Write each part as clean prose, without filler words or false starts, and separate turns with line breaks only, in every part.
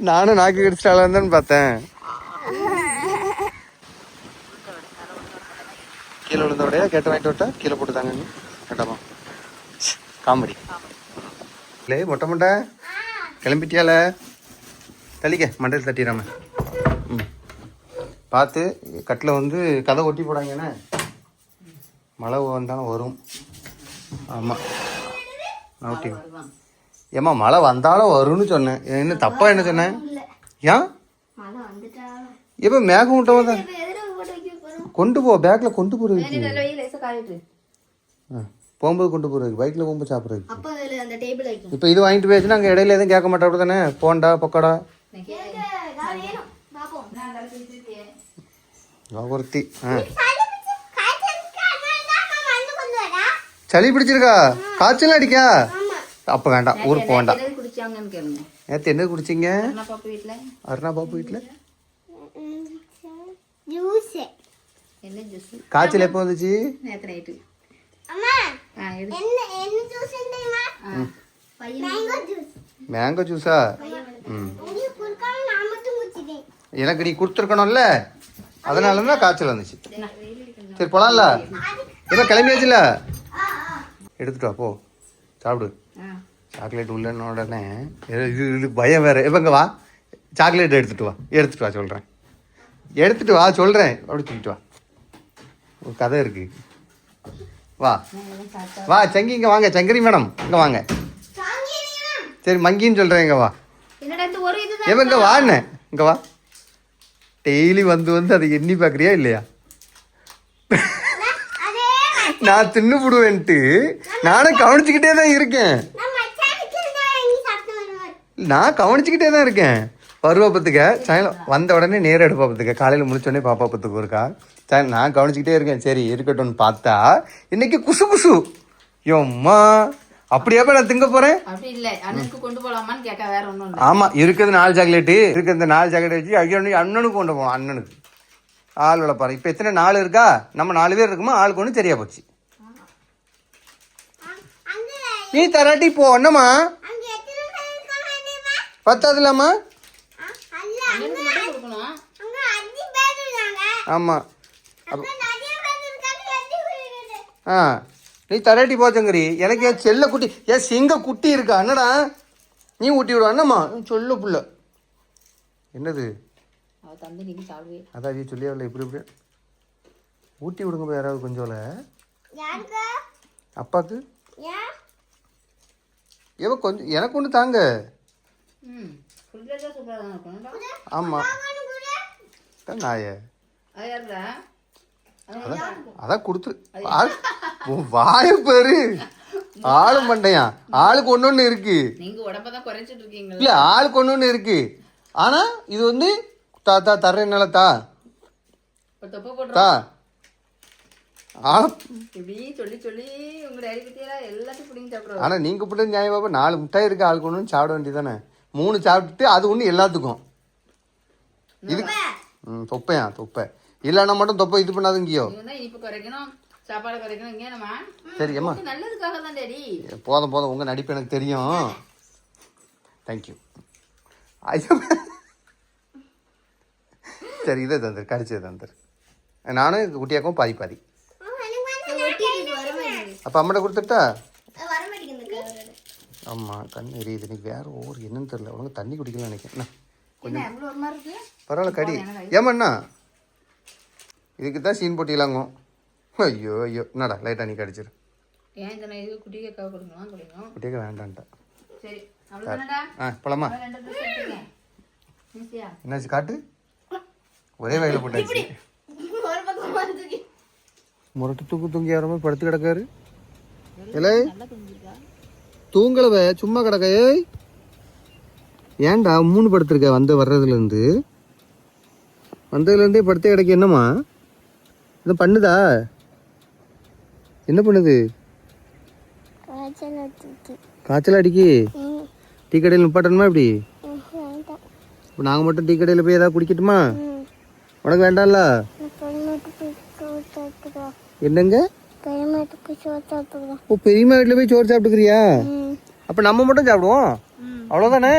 நானும் நாக்கு கடிச்சிட்டாலும் பார்த்தேன். கீழே விழுந்தோடையா கேட்டு வாங்கிட்டு விட்டா கீழே போட்டுதாங்க. கேட்டாமா காமெடி இல்லை. மொட்டை மொட்டை கிளம்பிட்டியால தள்ளிக்க மண்டையில் தட்டிடாம. ம் பார்த்து கட்டில் வந்து கதை ஒட்டி போடாங்கண்ணே. மழை வந்தாலும் வரும். ஆமாம் ஒட்டி. ஏம்மா மழை வந்தாலும் வரும்னு சொன்னேன். என்ன தப்பா என்ன சொன்னேன்? ஏன் எப்போ மேகம் விட்டவன் தான் கொண்டு போ. பேக்கில் கொண்டு போகிறதுக்கு போகும்போது கொண்டு போகிறதுக்கு பைக்கில் போகும்போது சாப்பிட்றதுக்கு. இப்போ இது வாங்கிட்டு போயிடுச்சுன்னா அங்கே இடையில எதுவும் கேட்க மாட்டா. அப்படி தானே போண்டா பக்கோடா ஒருத்தி. சளி பிடிச்சிருக்கா? காய்ச்சல் அடிக்கா? அப்போ வேண்டாம், ஊருக்கு போக வேண்டாம். நேற்று என்ன குடிச்சிங்க அருணா பாப்பு வீட்டில்? காய்ச்சல் எப்போ வந்துச்சு? மேங்கோ ஜூஸா? எனக்கு நீ கொடுத்துருக்கணும்ல, அதனால தான் காய்ச்சல் வந்துச்சு. சரி போலாம்ல? இப்போ கிளம்பியாச்சுல? எடுத்துட்டு வா போ சாப்பிடு. சாக்லேட் உள்ளன்னு உடனே இது பயம் வேறு. இப்போ இங்கே வா, சாக்லேட் எடுத்துகிட்டு வா சொல்கிறேன். எடுத்துகிட்டு வா சொல்கிறேன். அப்படி சொல்லிட்டு வா, ஒரு கதை இருக்குது. வா சங்கி இங்கே வாங்க. சங்கரி மேடம் இங்கே வாங்க. சரி மங்கின்னு சொல்கிறேன். இங்கே வா. ஏன் இங்கே வாண்ணே, இங்கே வா. டெய்லி வந்து அதை எண்ணி பார்க்குறியா இல்லையா? நான் தின்னு விடுவேன்ட்டு நானும் கவனிச்சுக்கிட்டே தான் இருக்கேன். நான் கவனிச்சுக்கிட்டே தான் இருக்கேன். பருவப்பத்துக்க சாயங்காலம் வந்த உடனே நேரம் எடுப்பா பார்த்துக்க. காலையில் முடிச்சோடனே பாப்பா பத்துக்கு இருக்கா. நான் கவனிச்சுக்கிட்டே இருக்கேன். சரி இருக்கட்டும்னு பார்த்தா இன்னைக்கு குசு குசு. யோம்மா அப்படியாப்பா நான் திங்க போறேன். ஆமா இருக்குது 4 சாக்லேட்டு இருக்கு. இந்த 4 சாக்லேட் வச்சு ஐயோ அண்ணனுக்கு கொண்டு போவோம். அண்ணனுக்கு ஆள் வளர்ப்பாரு. இப்போ எத்தனை 4 இருக்கா? நம்ம 4 பேர் இருக்குமா? ஆளுக்கு ஒன்று சரியா போச்சு. நீ தராட்டி போ. என்னம்மா பத்தாதுலாமா? ஆமா நீ தராட்டி போச்சங்கரி. எனக்கு என் செல்ல குட்டி, என் சிங்க குட்டி இருக்கா? என்னடா நீ ஊட்டி விடுவா? என்னம்மா சொல்ல புள்ள என்னது? அதான் சொல்லியாவில் இப்படி இப்படி ஊட்டி விடுங்க. யாராவது கொஞ்சம் அப்பாக்கு ஏவ கொஞ்சம் எனக்கு ஒன்று தாங்க. ஆமாம் நாய அதான் கொடுத்து வாய பேரு ஆளு மண்டையா. ஆளுக்கு ஒன்னொன்னு இருக்கு. இல்ல ஆளுக்கு ஒன்னொன்னு இருக்கு. ஆனா இது வந்து தா தர்றேன்னால தா ஆனா நீங்க போட்டு நியாயம் பாப்பா. 4 மிட்டாய் இருக்கு, ஆளுக்கு ஒண்ணு சாப்பிட வேண்டியதானே. 3 சாப்பிட்டுட்டு அது ஒண்ணு எல்லாத்துக்கும். இது தொப்பையா தொப்பை இல்லைன்னா மட்டும் தொப்பை இது பண்ணாதுங்கயோ. சரி அம்மா போதும் போதும். உங்க நடிப்பு எனக்கு தெரியும். தேங்க்யூ. ஐயோ சரி இதை தந்துரு, கடிச்சது தந்துரு. நானும் குட்டியாக்கும் பாதி பாதி. அப்போ அம்மாட்ட கொடுத்துட்டா? ஆமாம் கண் எரியுது. இன்னைக்கு வேறு ஒவ்வொரு என்னன்னு தெரியல. உனக்கு தண்ணி குடிக்கல நினைக்கிறேன். கொஞ்சம் பரவாயில்ல கடி. ஏமாண்ணா இதுக்கு தான் சீன் போட்டிலாங்க. ஐயோ ஐயோ என்னடா லைட்டாக நீ கடிச்சிரு. குட்டியாக வேண்டான்ட்டா. போலாமா? என்னாச்சு காட்டு. ஒரே வயலில் போட்டாச்சு. முரட்டு தூங்கி யாரமே படுத்து கிடக்காரு. இல்லை தூங்கலவ சும்மா கிடக்க. ஏன்டா 3 படுத்துருக்க? வர்றதுலேருந்தே படுத்தே கிடக்க. என்னம்மா இது பண்ணுதா? என்ன பண்ணுது? காய்ச்சல் அடிக்கி. டீ கடையில் நிப்பாட்டணுமா? இப்படி இப்போ நாங்கள் மட்டும் டீ கடையில் போய் ஏதாவது குடிக்கட்டுமா? உனக்கு வேண்டாம்ல? என்னங்க? ஓ பெரியம்மா வீட்டில் போய் சோறு சாப்பிட்டுக்கிறியா? அப்போ நம்ம மட்டும் சாப்பிடுவோம் அவ்வளோதானே?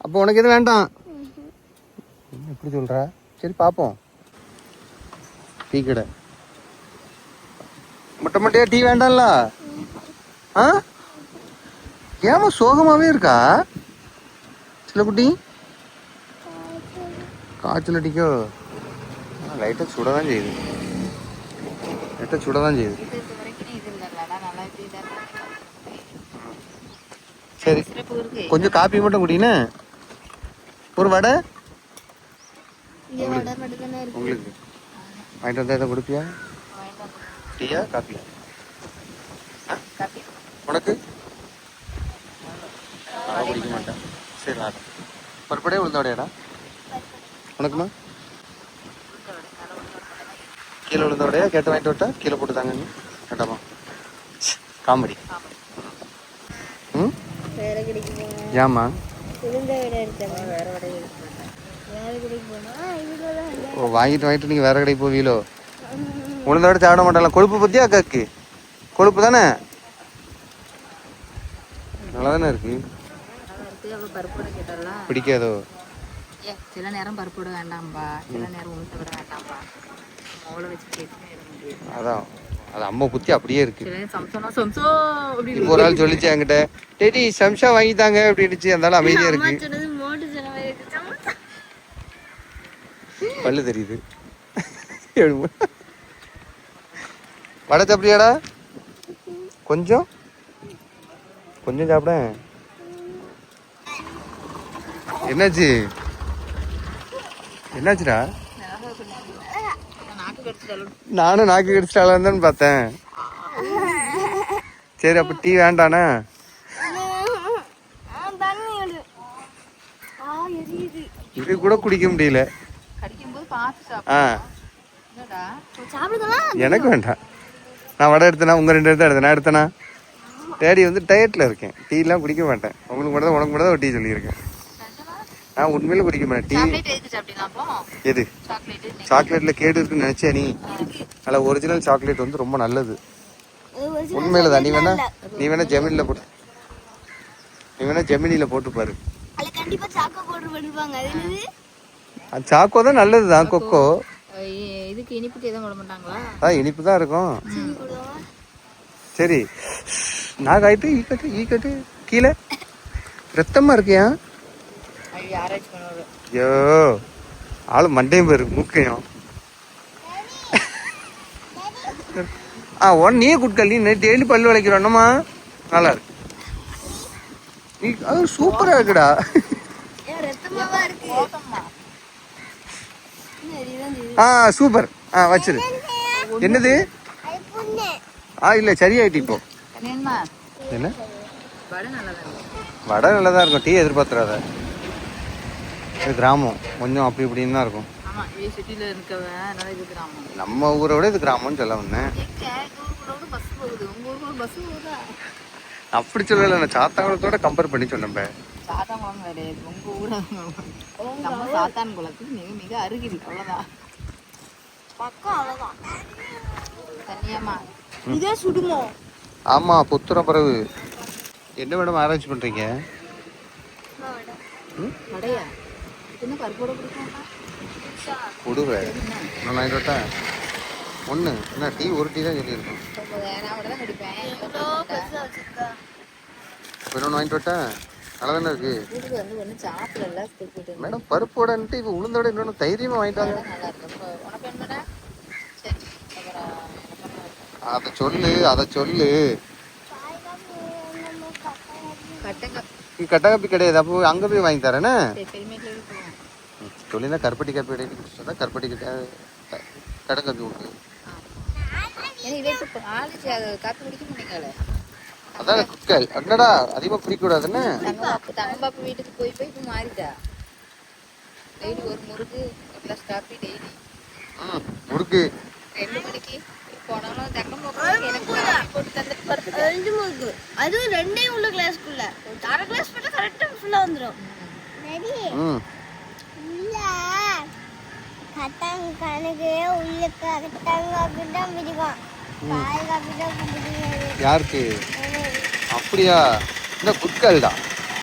அப்போ உனக்கு எதுவும் வேண்டாம். எப்படி சொல்ற? சரி பார்ப்போம். டீ கடை மொட்டை மொட்டையா டீ வேண்டாம்ல? ஆ ஏமா சோகமாவே இருக்கா சில குட்டி? காய்ச்சல் அடிக்கோ? லைட்டாக சுட தான் செய்யுது. லைட்டாக சுட தான் செய்யுது. சரி கொஞ்சம் காப்பி மட்டும் குடின்னு ஒரு வடை உங்களுக்கு வாங்கிட்டு வந்தா எதை கொடுப்பியா? டீயா காப்பியா? உனக்கு நான் குடிக்க மாட்டேன். சரி நான் பருப்படையே உளுந்தோடையாடா உனக்குமா? கீழே விழுந்தோடையா கேட்டு வாங்கிட்டு விட்டா கீழே போட்டு தாங்க கேட்டாமா? காமெடி. ம் ஏமா ஓ வாங்கிட்டு நீங்கள் வேற கடைக்கு போவீங்களோ? உளுந்த விட சாப்பிட மாட்டாங்களா? கொழுப்பு பற்றியா அக்காக்கு? கொழுப்பு தானே நல்லா தானே இருக்கு. பிடிக்காதோ?
சில நேரம் பருப்பு வேண்டாம்பா, சில நேரம் உளுத்த விட வேண்டாம்பா.
அதான் அது அம்மா குத்தி அப்படியே இருக்கு.
இப்போ
ஒரு ஆள் சொல்லிச்சு என்கிட்ட, டேடி சம்சா வாங்கிட்டாங்க அப்படின்னுச்சு. அதனால அமைதியா இருக்கு. பல்லு தெரியுது. வடை சாப்பிடியாடா? கொஞ்சம் கொஞ்சம் சாப்பிட. என்னாச்சு என்னாச்சுடா? நானும் நாக்கு கடிச்சிட்டாலான்னு பார்த்தேன். சரி அப்ப டீ வேண்டாண்ணா? இது கூட குடிக்க முடியல. எனக்கு வேண்டாம். நான் வடை எடுத்தேனா? உங்க 2 எடுத்தா எடுத்தேன். நான் எடுத்தேனா? டேடி வந்து டயட்ல இருக்கேன். டீ எல்லாம் குடிக்க மாட்டேன். உங்களுக்கு மட்டும் தான், உனக்கு மட்டும் தான் டீ சொல்லியிருக்கேன். நான் உண்மையில குடிக்க மாட்டேன் டீ. எது சாக்லேட்ல கேடு இருக்குன்னு நினைச்சே நீ? அல்ல ஒரிஜினல் சாக்லேட் வந்து ரொம்ப நல்லது. உண்மையில தான். நீ வேணா ஜெமினில போட்டு பாரு. சாக்கோ தான் நல்லது தான். கொக்கோ
இதுக்கு இனிப்புக்கு எதுவும் போட மாட்டாங்களா?
இனிப்பு தான் இருக்கும். சரி நாகாயிட்டு ஈக்கட்டு கீழே ரத்தமா இருக்கியா? ஐயோ ஆளு மண்டையும் பேரு மூக்கையும். நீயே குட்கல். நீ டெய்லி பல்லு வளைக்கிறோன்னமா? நல்லா இருக்கு. நீ அது சூப்பரா இருக்குடா. சூப்பர். வச்சிரு. என்னது? இல்ல சரியாயிட்டு இப்போ. என்ன வடை நல்லதா இருக்கும். டீ எதிர்பார்த்துறாத. இது கிராமம் கொஞ்சம் அப்படி இப்படின்னு தான் இருக்கும். நம்ம ஊரை விட இது கிராமம்னு சொல்ல வந்தேன். அப்படி சொல்லல, நான் சாத்தாங்குளத்தோட கம்பேர் பண்ணி சொன்னேன்.
மிக அருகில் அவ்வளவுதான். இதே சுடுமோ?
ஆமா புத்துரம் பிறகு என்ன மேடம் ஆராய்ச்சி பண்றீங்க? கொடுவே நான் வாங்கிட்டா ஒன்று என்ன டீ ஒரு டீ தான் சொல்லியிருக்கோம். இன்னொன்று வாங்கிட்டு வட்டா நல்லா தானே இருக்கு மேடம். பருப்போடன்ட்டு இப்போ உளுந்தோட இன்னொன்று தைரியமாக வாங்கிட்டாங்க. அதை சொல்லு. கட்டகாப்பி கிடையாது. அப்போ அங்கே போய் வாங்கி தரேன்னு சொல்லினா கருப்பட்டி சொன்னா கருப்பட்டி கடை காப்பி உண்டு. அதான் குட்கால் என்னடா அதிகமாக பிடிக்கூடாதுன்னு
தங்கப்பாப்பு வீட்டுக்கு போய் இப்போ மாறிட்டா. டெய்லி ஒரு முறுக்கு ஒரு கிளாஸ் காப்பி டெய்லி.
முறுக்கு
2 மணிக்கு போனாலும் தங்கப்பாப்பு எனக்கு போட்டு தந்துட்டு 2 முறுக்கு. அதுவும் 2 உள்ள கிளாஸ்க்குள்ள 1/2 கிளாஸ் போட்டா கரெக்டா ஃபுல்லா வந்துரும்.
யாருக்கு? அப்படியா? இந்த குட்கால் தான்.